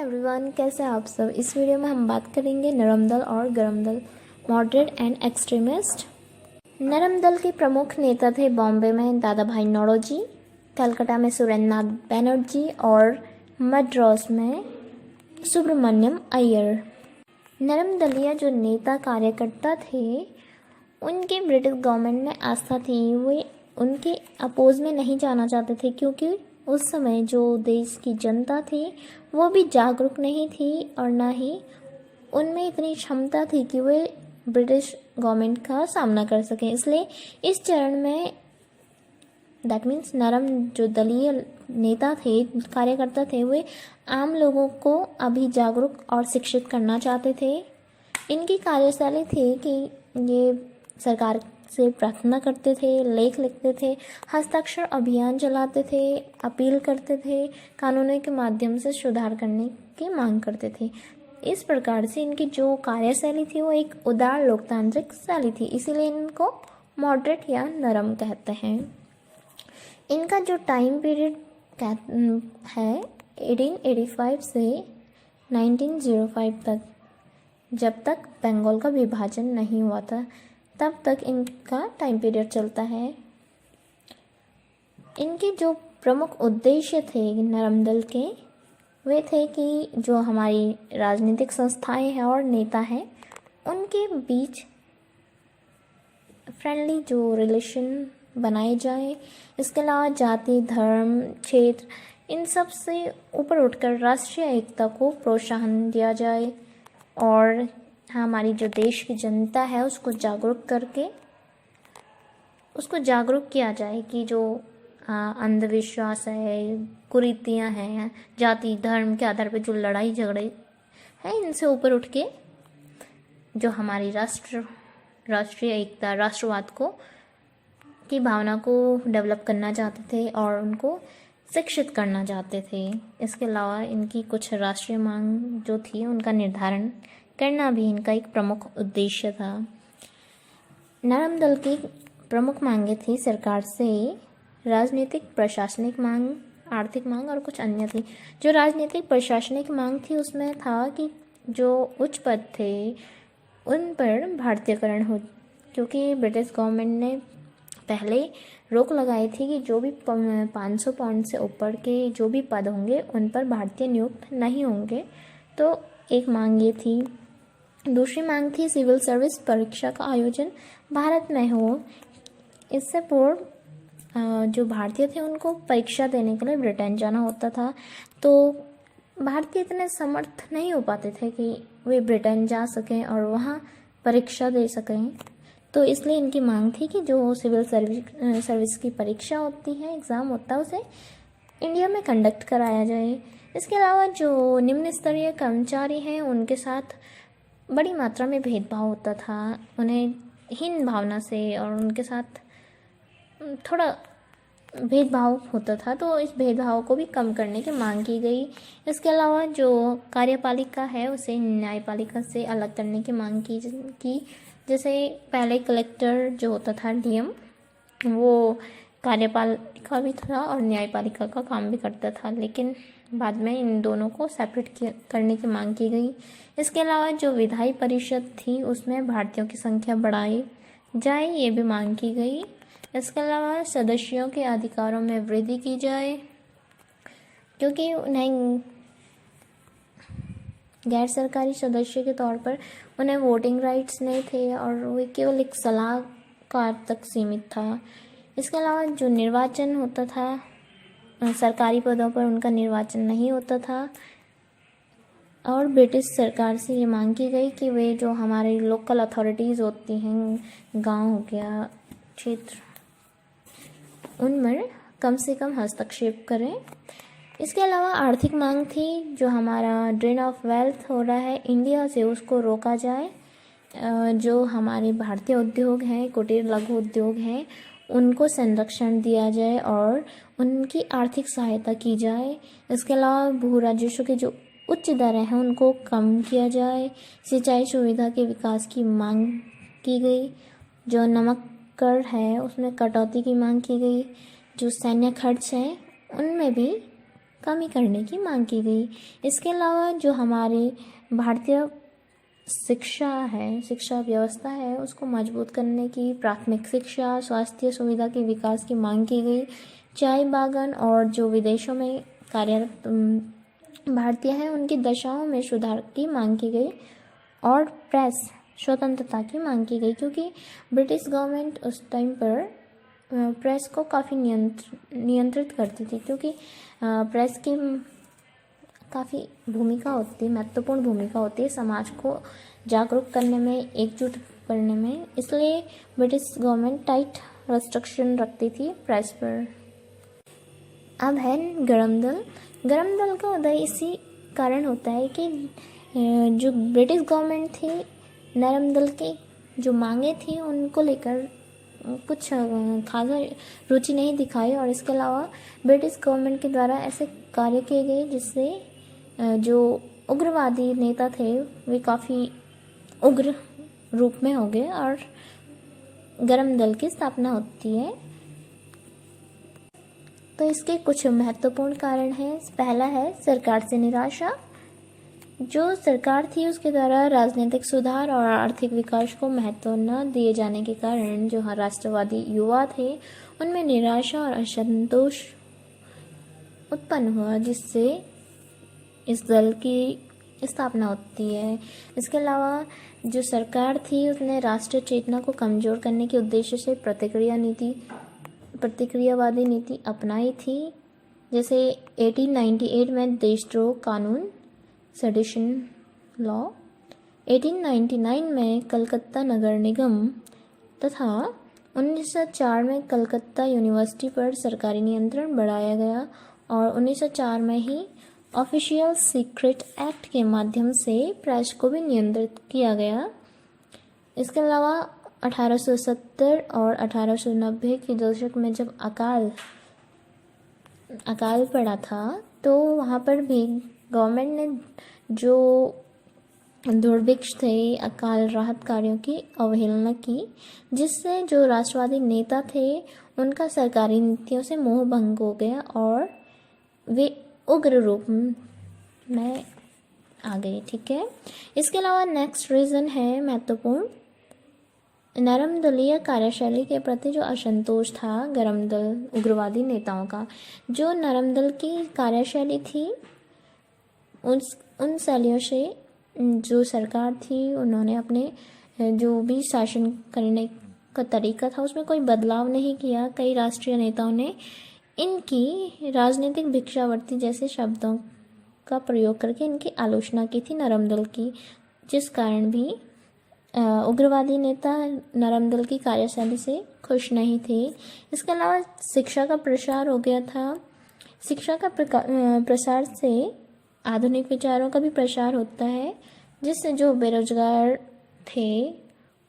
Everyone, कैसे हैं आप सब। इस वीडियो में हम बात करेंगे नरम दल और गरम दल, मॉडरेट एंड एक्सट्रीमिस्ट। नरम दल के प्रमुख नेता थे बॉम्बे में दादा भाई नौरोजी, कलकत्ता में सुरेंद्रनाथ बनर्जी और मद्रास में सुब्रमण्यम अय्यर। नरम दलीय जो नेता कार्यकर्ता थे उनकी ब्रिटिश गवर्नमेंट में आस्था थी। वे उनके अपोज में नहीं जाना चाहते थे क्योंकि उस समय जो देश की जनता थी वो भी जागरूक नहीं थी और ना ही उनमें इतनी क्षमता थी कि वे ब्रिटिश गवर्नमेंट का सामना कर सकें। इसलिए इस चरण में दैट मीन्स नरम जो दलीय नेता थे, कार्यकर्ता थे, वे आम लोगों को अभी जागरूक और शिक्षित करना चाहते थे। इनकी कार्यशैली थी कि ये सरकार से प्रार्थना करते थे, लेख लिखते थे, हस्ताक्षर अभियान चलाते थे, अपील करते थे, कानूनों के माध्यम से सुधार करने की मांग करते थे। इस प्रकार से इनकी जो कार्यशैली थी वो एक उदार लोकतांत्रिक शैली थी, इसीलिए इनको मॉडरेट या नरम कहते हैं। इनका जो टाइम पीरियड है 1885 से 1905 तक, जब तक बंगाल का विभाजन नहीं हुआ था तब तक इनका टाइम पीरियड चलता है। इनके जो प्रमुख उद्देश्य थे नरम दल के, वे थे कि जो हमारी राजनीतिक संस्थाएं हैं और नेता हैं उनके बीच फ्रेंडली जो रिलेशन बनाए जाए। इसके अलावा जाति, धर्म, क्षेत्र, इन सब से ऊपर उठकर राष्ट्रीय एकता को प्रोत्साहन दिया जाए और हमारी जो देश की जनता है उसको जागरूक किया जाए कि जो अंधविश्वास है, कुरीतियाँ हैं, जाति धर्म के आधार पर जो लड़ाई झगड़े हैं, इनसे ऊपर उठ के जो हमारी राष्ट्रीय एकता, राष्ट्रवाद की भावना को डेवलप करना चाहते थे और उनको शिक्षित करना चाहते थे। इसके अलावा इनकी कुछ राष्ट्रीय मांग जो थी उनका निर्धारण करना भी इनका एक प्रमुख उद्देश्य था। नरम दल की प्रमुख मांगे थी सरकार से राजनीतिक प्रशासनिक मांग, आर्थिक मांग और कुछ अन्य थी। जो राजनीतिक प्रशासनिक मांग थी उसमें था कि जो उच्च पद थे उन पर भारतीयकरण हो, क्योंकि ब्रिटिश गवर्नमेंट ने पहले रोक लगाई थी कि जो भी 500 पाउंड से ऊपर के जो भी पद होंगे उन पर भारतीय नियुक्त नहीं होंगे। तो एक मांग ये थी। दूसरी मांग थी सिविल सर्विस परीक्षा का आयोजन भारत में हो। इससे पूर्व जो भारतीय थे उनको परीक्षा देने के लिए ब्रिटेन जाना होता था, तो भारतीय इतने समर्थ नहीं हो पाते थे कि वे ब्रिटेन जा सकें और वहाँ परीक्षा दे सकें। तो इसलिए इनकी मांग थी कि जो सिविल सर्विस की परीक्षा होती है, एग्ज़ाम होता है, उसे इंडिया में कंडक्ट कराया जाए। इसके अलावा जो निम्न स्तरीय कर्मचारी हैं उनके साथ बड़ी मात्रा में भेदभाव होता था, उन्हें हीन भावना से और उनके साथ थोड़ा भेदभाव होता था, तो इस भेदभाव को भी कम करने की मांग की गई। इसके अलावा जो कार्यपालिका है उसे न्यायपालिका से अलग करने की मांग की। जैसे पहले कलेक्टर जो होता था डीएम, वो कार्यपालिका भी था और न्यायपालिका का काम भी करता था, लेकिन बाद में इन दोनों को सेपरेट करने की मांग की गई। इसके अलावा जो विधायी परिषद थी उसमें भारतीयों की संख्या बढ़ाई जाए, ये भी मांग की गई। इसके अलावा सदस्यों के अधिकारों में वृद्धि की जाए, क्योंकि उन्हें गैर सरकारी सदस्य के तौर पर उन्हें वोटिंग राइट्स नहीं थे और वे केवल एक सलाहकार तक सीमित था। इसके अलावा जो निर्वाचन होता था, सरकारी पदों पर उनका निर्वाचन नहीं होता था और ब्रिटिश सरकार से ये मांग की गई कि वे जो हमारे लोकल अथॉरिटीज़ होती हैं, गांव हो गया, क्षेत्र, उनमें कम से कम हस्तक्षेप करें। इसके अलावा आर्थिक मांग थी, जो हमारा ड्रेन ऑफ वेल्थ हो रहा है इंडिया से उसको रोका जाए। जो हमारे भारतीय उद्योग हैं, कुटीर लघु उद्योग हैं, उनको संरक्षण दिया जाए और उनकी आर्थिक सहायता की जाए। इसके अलावा भू राजस्व के जो उच्च दरें हैं उनको कम किया जाए। सिंचाई सुविधा के विकास की मांग की गई। जो नमक कर है उसमें कटौती की मांग की गई। जो सैन्य खर्च है उनमें भी कमी करने की मांग की गई। इसके अलावा जो हमारे भारतीय शिक्षा व्यवस्था है उसको मजबूत करने की, प्राथमिक शिक्षा, स्वास्थ्य सुविधा के विकास की मांग की गई। चाय बागान और जो विदेशों में कार्यरत भारतीय हैं उनकी दशाओं में सुधार की मांग की गई और प्रेस स्वतंत्रता की मांग की गई, क्योंकि ब्रिटिश गवर्नमेंट उस टाइम पर प्रेस को काफ़ी नियंत्रित करती थी, क्योंकि प्रेस की काफ़ी भूमिका होती है, महत्वपूर्ण भूमिका होती है समाज को जागरूक करने में, एकजुट करने में। इसलिए ब्रिटिश गवर्नमेंट टाइट रेस्ट्रिक्शन रखती थी प्रेस पर। अब है गरम दल। गरम दल का उदय इसी कारण होता है कि जो ब्रिटिश गवर्नमेंट थी नरम दल की जो मांगे थी उनको लेकर कुछ खासा रुचि नहीं दिखाई, और इसके अलावा ब्रिटिश गवर्नमेंट के द्वारा ऐसे कार्य किए गए जिससे जो उग्रवादी नेता थे वे काफ़ी उग्र रूप में हो गए और गरम दल की स्थापना होती है। तो इसके कुछ महत्वपूर्ण कारण हैं। पहला है सरकार से निराशा। जो सरकार थी उसके द्वारा राजनीतिक सुधार और आर्थिक विकास को महत्व न दिए जाने के कारण जो राष्ट्रवादी युवा थे उनमें निराशा और असंतोष उत्पन्न हुआ, जिससे इस दल की स्थापना होती है। इसके अलावा जो सरकार थी उसने राष्ट्रीय चेतना को कमजोर करने के उद्देश्य से प्रतिक्रियावादी नीति अपनाई थी। जैसे 1898 में देशद्रोह कानून सेडिशन लॉ, 1899 में कलकत्ता नगर निगम तथा 1904 में कलकत्ता यूनिवर्सिटी पर सरकारी नियंत्रण बढ़ाया गया और 1904 में ही ऑफिशियल सीक्रेट एक्ट के माध्यम से प्रेस को भी नियंत्रित किया गया। इसके अलावा 1870 और 1890 के दशक में जब अकाल पड़ा था तो वहाँ पर भी गवर्नमेंट ने जो दुर्भिक्ष थे अकाल राहत कार्यों की अवहेलना की, जिससे जो राष्ट्रवादी नेता थे उनका सरकारी नीतियों से मोह भंग हो गया और वे उग्र रूप में आ गए। ठीक है। इसके अलावा नेक्स्ट रीज़न है महत्वपूर्ण, नरम दलीय कार्यशैली के प्रति जो असंतोष था गरम दल उग्रवादी नेताओं का। जो नरम दल की कार्यशैली थी उन शैलियों से जो सरकार थी उन्होंने अपने जो भी शासन करने का तरीका था उसमें कोई बदलाव नहीं किया। कई राष्ट्रीय नेताओं ने इनकी राजनीतिक भिक्षावृत्ति जैसे शब्दों का प्रयोग करके इनकी आलोचना की थी नरम दल की, जिस कारण भी उग्रवादी नेता नरम दल की कार्यशैली से खुश नहीं थे। इसके अलावा शिक्षा का प्रसार हो गया था। शिक्षा का प्रसार से आधुनिक विचारों का भी प्रसार होता है, जिससे जो बेरोजगार थे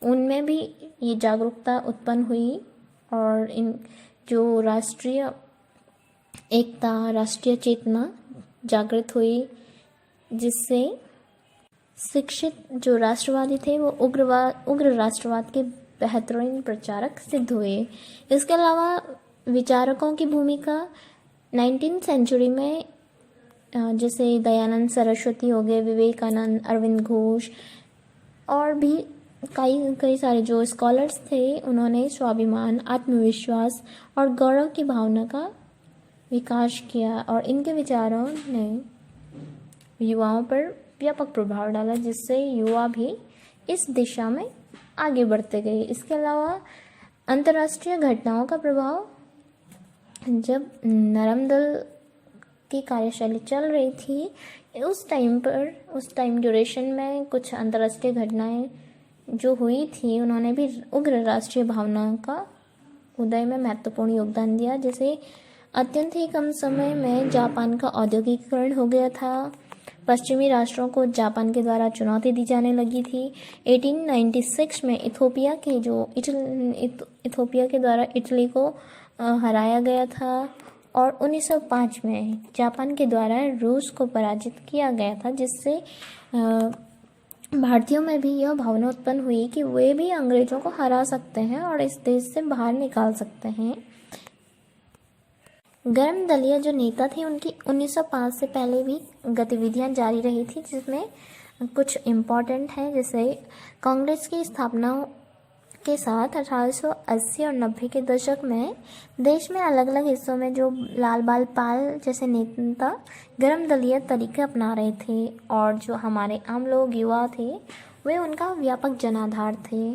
उनमें भी ये जागरूकता उत्पन्न हुई और इन जो राष्ट्रीय एकता राष्ट्रीय चेतना जागृत हुई, जिससे शिक्षित जो राष्ट्रवादी थे वो उग्र राष्ट्रवाद के बेहतरीन प्रचारक सिद्ध हुए। इसके अलावा विचारकों की भूमिका 19th सेंचुरी में जैसे दयानंद सरस्वती हो गए, विवेकानंद, अरविंद घोष और भी कई सारे जो स्कॉलर्स थे उन्होंने स्वाभिमान, आत्मविश्वास और गौरव की भावना का विकास किया और इनके विचारों ने युवाओं पर व्यापक प्रभाव डाला, जिससे युवा भी इस दिशा में आगे बढ़ते गए। इसके अलावा अंतर्राष्ट्रीय घटनाओं का प्रभाव, जब नरम दल की कार्यशैली चल रही थी उस टाइम ड्यूरेशन में कुछ अंतर्राष्ट्रीय घटनाएं जो हुई थी उन्होंने भी उग्र राष्ट्रीय भावना का उदय में महत्वपूर्ण योगदान दिया। जैसे अत्यंत ही कम समय में जापान का औद्योगिकीकरण हो गया था। पश्चिमी राष्ट्रों को जापान के द्वारा चुनौती दी जाने लगी थी। 1896 में इथोपिया के द्वारा इटली को हराया गया था और 1905 में जापान के द्वारा रूस को पराजित किया गया था, जिससे भारतीयों में भी यह भावना उत्पन्न हुई कि वे भी अंग्रेजों को हरा सकते हैं और इस देश से बाहर निकाल सकते हैं। गर्म दलीय जो नेता थे उनकी 1905 से पहले भी गतिविधियां जारी रही थी, जिसमें कुछ इम्पॉर्टेंट है। जैसे कांग्रेस की स्थापना के साथ 1880 और 90 के दशक में देश में अलग अलग हिस्सों में जो लाल बाल पाल जैसे नेता गर्म दलीय तरीके अपना रहे थे, और जो हमारे आम लोग युवा थे वे उनका व्यापक जनाधार थे।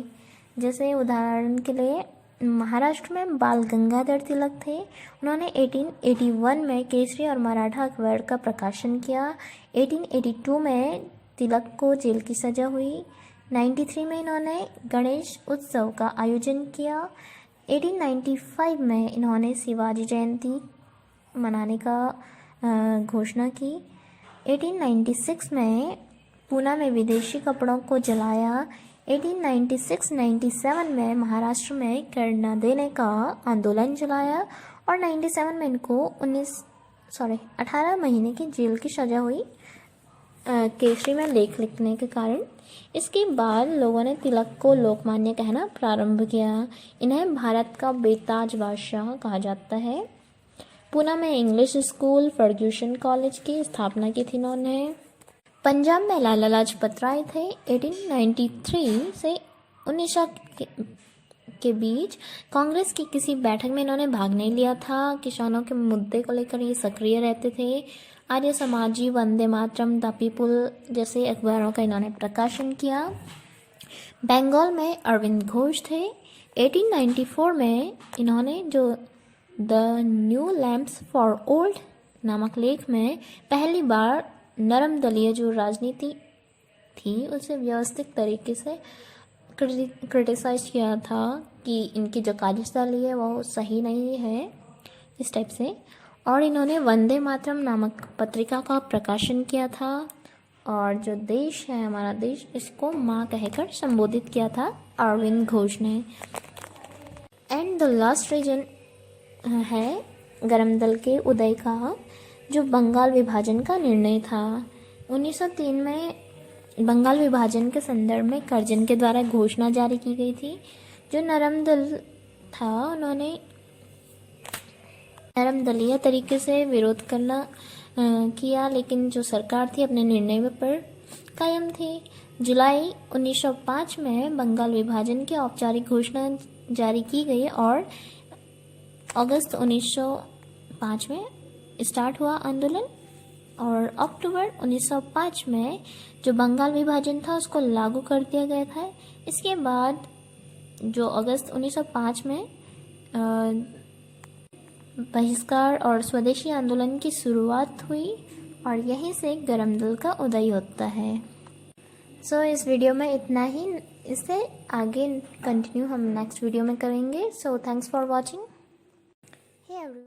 जैसे उदाहरण के लिए महाराष्ट्र में बाल गंगाधर तिलक थे। उन्होंने 1881 में केसरी और मराठा अखबार का प्रकाशन किया। 1882 में तिलक को जेल की सज़ा हुई। 93 में इन्होंने गणेश उत्सव का आयोजन किया। 1895 में इन्होंने शिवाजी जयंती मनाने का घोषणा की। 1896 में पूना में विदेशी कपड़ों को जलाया। 1896-97 में महाराष्ट्र में कर न देने का आंदोलन चलाया, और 97 में इनको 18 महीने की जेल की सज़ा हुई केसरी में लेख लिखने के कारण। इसके बाद लोगों ने तिलक को लोकमान्य कहना प्रारंभ किया। इन्हें भारत का बेताज बादशाह कहा जाता है। पूना में इंग्लिश स्कूल, फर्ग्यूसन कॉलेज की स्थापना की थी इन्होंने। पंजाब में लाला लाजपत राय थे। 1893 से 1900 के बीच कांग्रेस की किसी बैठक में इन्होंने भाग नहीं लिया था। किसानों के मुद्दे को लेकर ये सक्रिय रहते थे। आर्य समाजी, वंदे मातरम, द पीपुल जैसे अखबारों का इन्होंने प्रकाशन किया। बंगाल में अरविंद घोष थे। 1894 में इन्होंने जो the new lamps for old नामक लेख में पहली बार नरम दलीय जो राजनीति थी उसे व्यवस्थित तरीके से क्रिटिसाइज किया था कि इनकी जो कार्यशैली है वो सही नहीं है, इस टाइप से। और इन्होंने वंदे मातरम नामक पत्रिका का प्रकाशन किया था, और जो देश है हमारा देश, इसको माँ कहकर संबोधित किया था अरविंद घोष ने। एंड द लास्ट रीजन है गर्म दल के उदय का, जो बंगाल विभाजन का निर्णय था। 1903 में बंगाल विभाजन के संदर्भ में कर्जन के द्वारा घोषणा जारी की गई थी। जो नरम दल था उन्होंने नरम दलीय तरीके से विरोध करना किया, लेकिन जो सरकार थी अपने निर्णय पर कायम थी। जुलाई 1905 में बंगाल विभाजन की औपचारिक घोषणा जारी की गई, और अगस्त 1905 में स्टार्ट हुआ आंदोलन, और अक्टूबर 1905 में जो बंगाल विभाजन था उसको लागू कर दिया गया था। इसके बाद जो अगस्त 1905 में बहिष्कार और स्वदेशी आंदोलन की शुरुआत हुई, और यहीं से गर्म दल का उदय होता है। सो इस वीडियो में इतना ही। इससे आगे कंटिन्यू हम नेक्स्ट वीडियो में करेंगे। So thanks for watching.